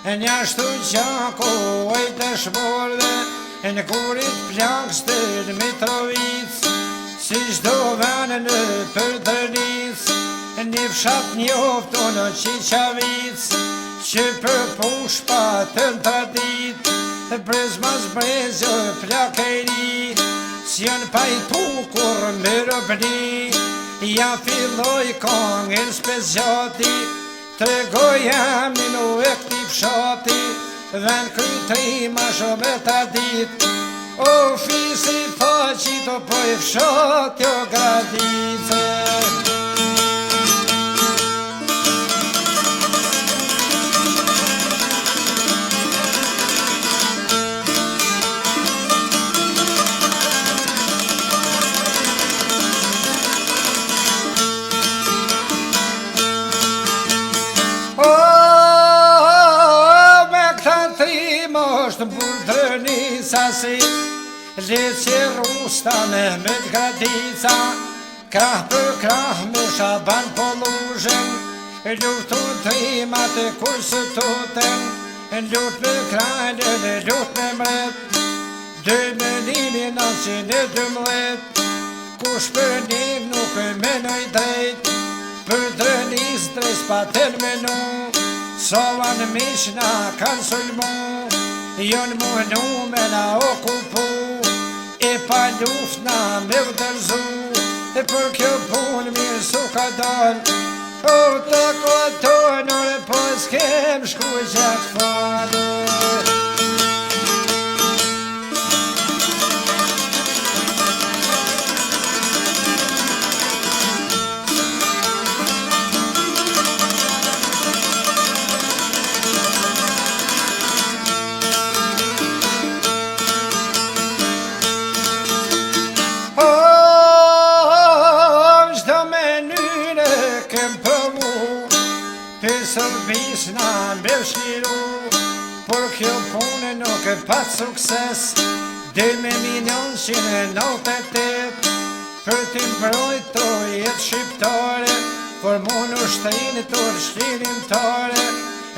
Njashtu qako oj të shborve, në kurit plak stër Mitrovic, si shdo venë në Përdërnic, një fshat njofto në Qiqavic, që për pushpa të në tradit, brezmas brezë plak e ri, si janë pajtu kur më rëbni, ja filloj kongën spezjati, tregoja minu e këti fshati, ven krytri ma shumë e ta dit, o fisi faqit o po i fshat jo gradice. Në Përdërnic si letë që rusta me mëtë gradica, krah për krah me shaban po luzhen, luftu trimat e kursëtuten, lut me krajnë, lut me mret, 2012, kush për njëm nuk menoj drejt, Përdërnic dres pa ten menu, sovan mishna kanë sulmu, jonë muhnu me na okupu, e pa luft na me vdërzu, e për kjo pun mirë su ka dal, o të kotonur e po s'kem shku gjatë falu. Sërbis na me shliru, por kjo punë nuk e pat sukses, 2.198.000 për t'i mbrojt të jetë shqiptare, por mu në shtrinit të shlirimtare,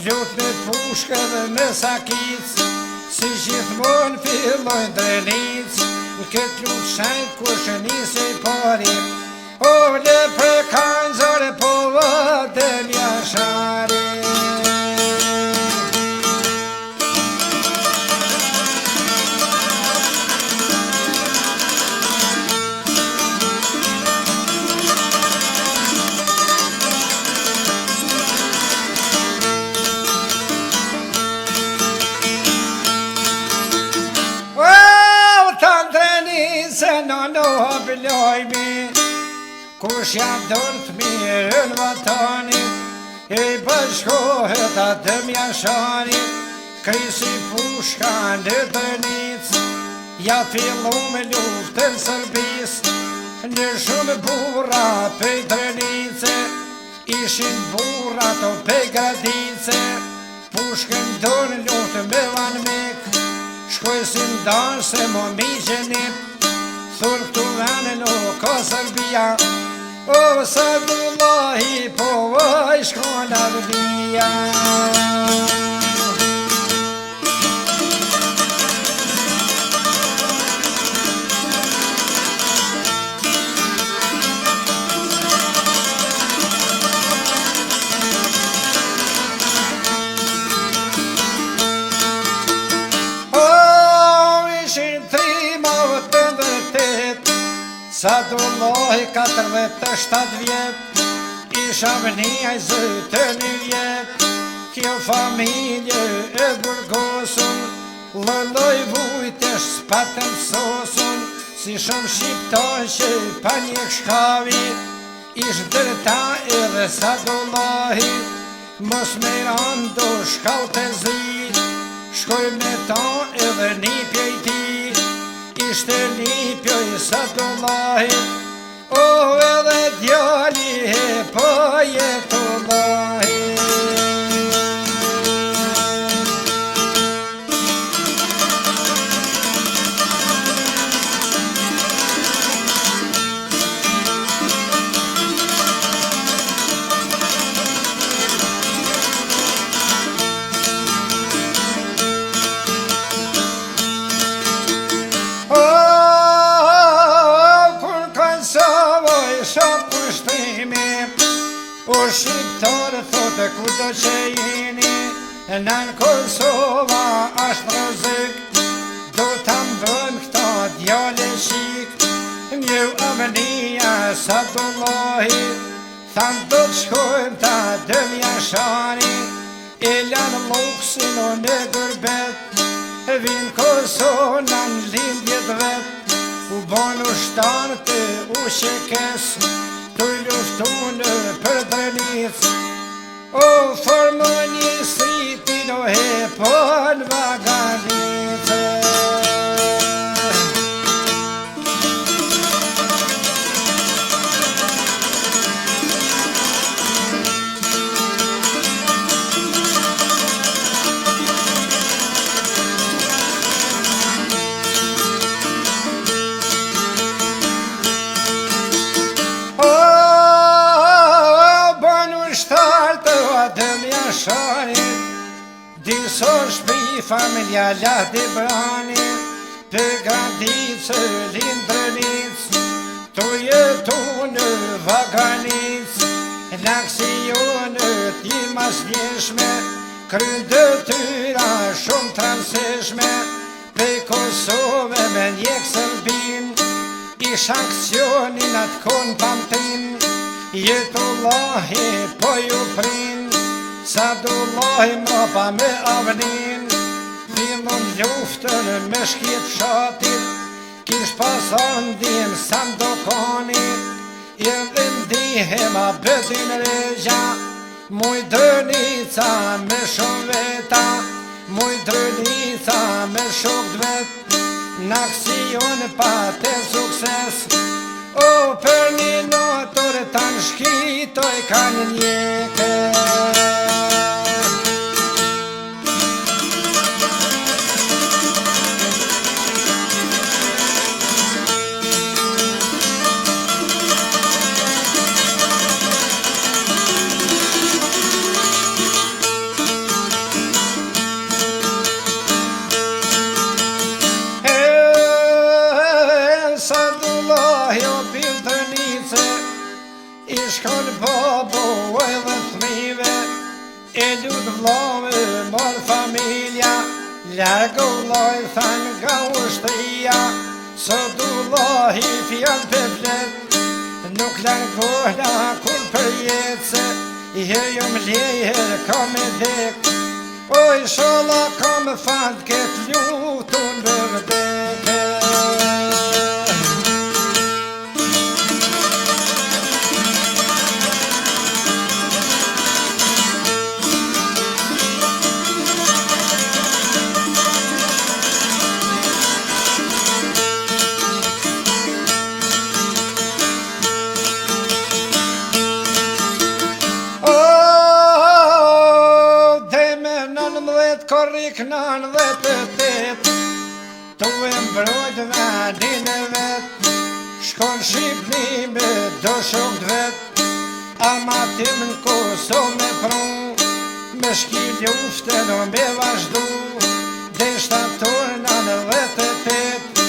lut me pushke dhe me sakic, si gjithmon fillojnë drenic, në këtë lut shajt kur shënise i pari, o le prekajnë zore po vëdem jashari. Kush ja dërth mirë në vatanit, e bashkohet atëm jashanit, krisi pushka në Përdërnic, ja fillu me luftën sërbis, në shumë burra Përdërnice, ishin burra të pe gradice, pushkën dërnë lutë me vanmek, shkojsin danë se mo mi gjenip, thur këtu vene nuk o Serbia, o Sadullahi po vaj shkon ardhia. Sadullahi 47 vjet, isha vënia i zëtë një vjet, kjo familje e burgosun, lëlloj vujtesh s'patën sosun, si shumë shqiptar që pa një kshkavi, ish dërta edhe Sadullahi, mos me rando shkall të zi, shkoj me ta edhe një pjejti, ishte lipjo i Sadullahi, o edhe djali e po Jetullahi. pushtimi. O shqiptarë thotë kudo që jeni, në Kosova është rrezik, do ta mbëm këta djale shik. Mjë Avnia Sadullahi, thanë do të shkojmë ta dëm Jashari, e lanë luksin o në gërbet, vinë Kosona në lindjet vet, u bon ushtarë të u shekes, të luftu në për drenic. O formë një sriti do hepon vaganice. Diso shpi familja lati brani, për gradicë lindrënic, të jetu në vaganic, në aksionet i masnjeshme, kryn dëtyra shumë transeshme, për Kosove me njek Serbin, ish aksionin atë kon pamtin, Jetullahi po ju prin, Sadullahi mrapa me Avnin, fillon luftën me shkjet fshatit, kish pasan dim Sandokani, edhe ndihema bëtin regja, muj drënica me shumë veta, muj drënica me shok dvet, në aksion pate sukses, o për një notur të në shkitoj kanë njeke. Shkon babo edhe thmive, e lutë vlove mor familja, largo vloj than nga ushtria, Sadullahi fjall për flet, nuk largohla kur për jetëse, jom lejer kam e dek, oj shola kam fat ket lutun vërdeke. Korrik nën dhe të tet, tu e mbrojt vendin e vet, shkon Shqipni me do shok vet, ama tim në Kosovë me prun, me shki luftën o me vazhdu, dhe shtator nën dhe të tet,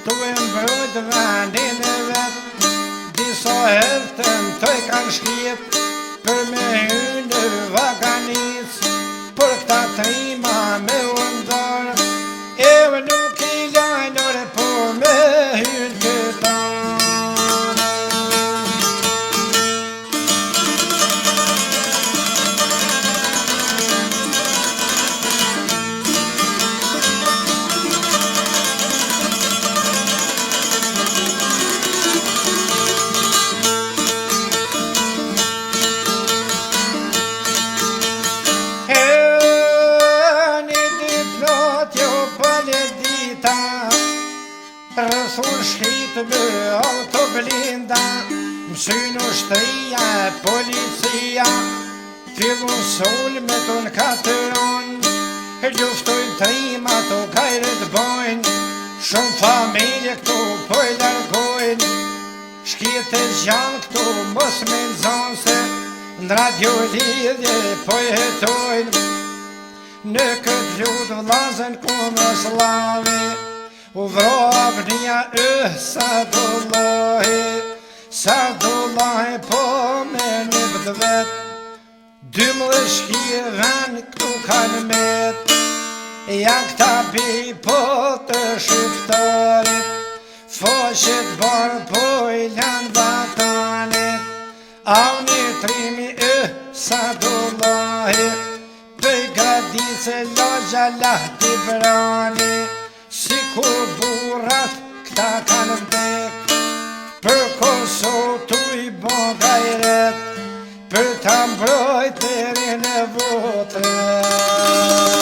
tu e mbrojt vendin e vet, disa hertën të i kanë shkjet, për me hynë në vaganic, për këta trima me undar, e nuk i lajnore po me hynë këta. Rëthur shkrit me autoblinda, mësyn ushtria e policia, fillun sul me ton katëron, luftojnë trima to kajret bojnë, shumë familje këtu po i largojnë, shkjet e gjanë këtu mos me nëzon se, në radio lidhje po i hetojnë, në këtë lutë vlazën ku me slavi, u vro Avnia Sadullahi, Sadullahi po me një vëtë vet, 12 shkiven këtu kanë met. Janë këta bipo të shqiptarit, foqet barë po i lanë vatanit. Avni trimi Sadullahi, pëj gradice logja lahti brani. Si kur burat këta kanë vdek, për Kosotu i bogajret, për ta mbrojtërin e votën.